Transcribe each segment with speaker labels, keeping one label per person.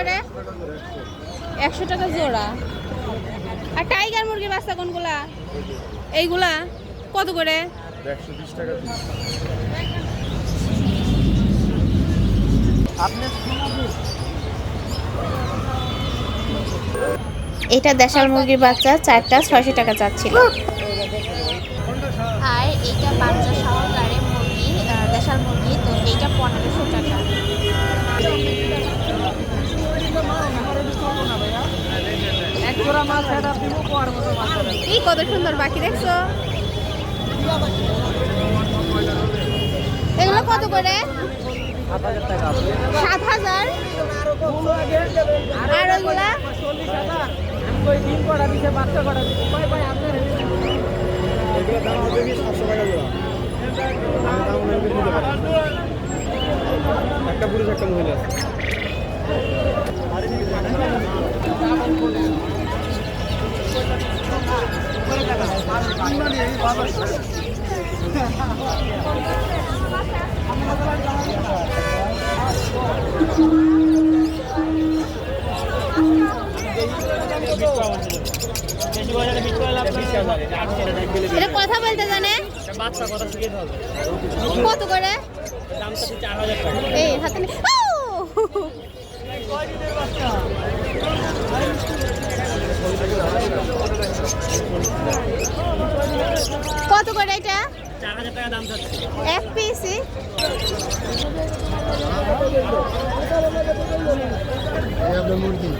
Speaker 1: করে? 100 টাকা জোড়া। আর টাইগার মুরগির বাচ্চা কোনগুলা? এইগুলা কত করে?
Speaker 2: 120 টাকা।
Speaker 1: এটা দেশাল মুরগির বাচ্চা, 4টা 600 টাকা চাচ্ছিল। আর এইটা বাচ্চা সহকারে মুরগি, দেশাল মুরগি, তো এইটা 1500 টাকা। এই কত সুন্দর পাখি দেখছো? এগুলো কত করে? 7,000। আর ওইগুলা
Speaker 2: একটা পুরুষ একটা মহিলা।
Speaker 1: এটা কথা বলতে জানে? কত করে? এই হাতে কত করে এটা?
Speaker 3: 4000 টাকা দাম যাচ্ছে
Speaker 1: এক পিসি।
Speaker 2: মুরগি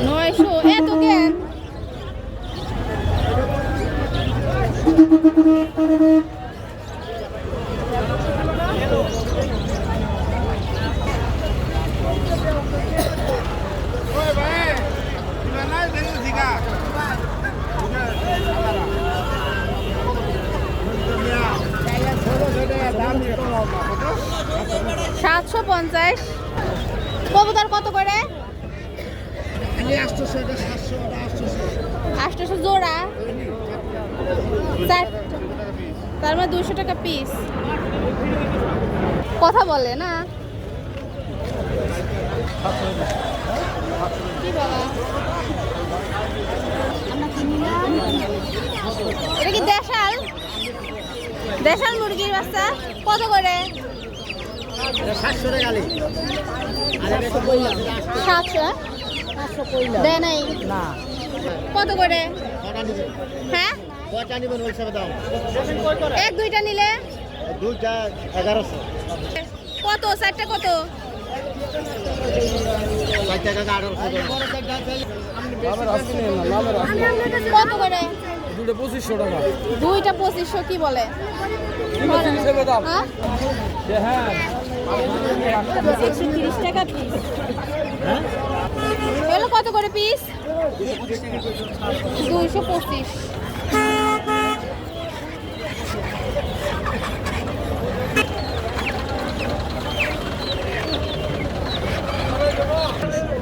Speaker 1: 900 এত কেন? সাতশো 50। কবুতর কত করে? 800 জোড়া, তার মানে 200 টাকা পিস। কথা বলে না কি বাবা? এটা কি দেশাল? দেশাল মুরগির বাচ্চা কত করে?
Speaker 2: 700 টাকা।
Speaker 1: 700 দেয় নাই
Speaker 2: না
Speaker 1: কত করে? হ্যাঁ
Speaker 2: কয়টা নিবেন ওই হিসাবে দাম?
Speaker 1: এক দুইটা নিলে
Speaker 2: দুইটা 1100।
Speaker 1: কত? 4টা কত?
Speaker 2: 4 টাকা 1800।
Speaker 1: কত করে?
Speaker 2: দুটো 2500 টাকা।
Speaker 1: দুইটা 2500 কি বলে? হ্যাঁ 130 টাকা পিস। এগুলো কত করে পিস? 225।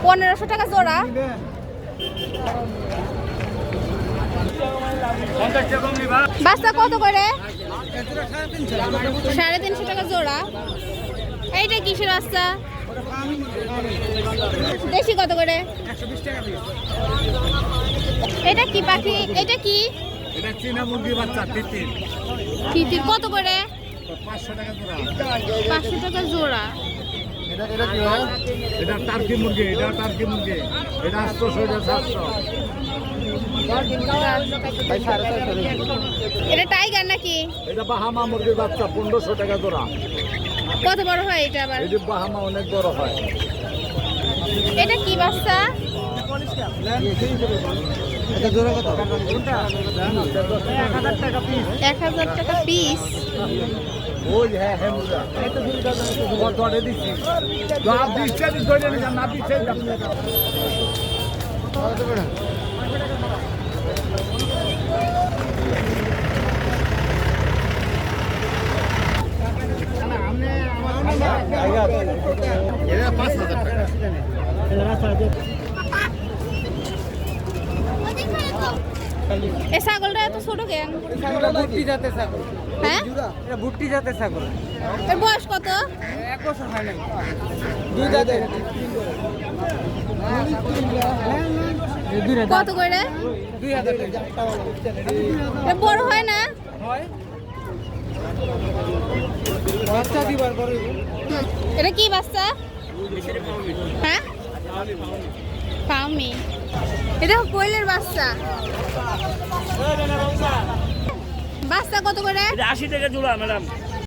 Speaker 1: $1500 টাকা জোড়া। বাচ্চা কত করে? 350 টাকা জোড়া। এইটা কিসের বাচ্চা? দেশি কত করে?
Speaker 2: 120 টাকা পিস।
Speaker 1: এটা কি পাখি? এটা কি?
Speaker 2: এটা চীনা মুরগির বাচ্চা তিতির।
Speaker 1: তিতির কত করে?
Speaker 2: 500 টাকা জোড়া।
Speaker 1: 500 টাকা জোড়া।
Speaker 2: এটা কি হয়? এটা টার্কি মুরগি, এটা টার্কি মুরগি। এটা 800, এটা 700।
Speaker 1: এটা টাইগার নাকি?
Speaker 2: এটা বাহামা মুরগির বাচ্চা 1500 টাকা জোড়া।
Speaker 1: কত বড় হয় এটা আবার?
Speaker 2: এটা বাহামা অনেক বড় হয়।
Speaker 1: এটা কি বাচ্চা?
Speaker 2: এটা জোড়া কত? 1000 টাকা পিস।
Speaker 1: 1000 টাকা পিস।
Speaker 2: ওই হ্যাঁ হ্যাঁ মুরগা। এটা দুটো ধরে দিছি। তো আপনি ইচ্ছা ধরে নিন না, আপনি ইচ্ছা আপনি। কত করে? এটা 5000 টাকা।
Speaker 1: এই ছাগলটা এত ছোট কেন?
Speaker 2: ছাগলটা ভুট্টি জাতের ছাগল।
Speaker 1: হ্যাঁ,
Speaker 2: এটা ভুট্টি জাতের ছাগল।
Speaker 1: এর বয়স কত?
Speaker 2: 1 বছর হয় নাই। 2 দাঁতের।
Speaker 1: কত করে?
Speaker 2: 2000 টাকা।
Speaker 1: এর বড় হয় না?
Speaker 2: হয়। বাচ্চা দিবার পরে
Speaker 1: এটা কি বাচ্চা? হ্যাঁ, ফাউমি। এটা কোয়েলের বাচ্চা। বাচ্চা কত করে?
Speaker 3: 80 টাকা জোড়া ম্যাডাম।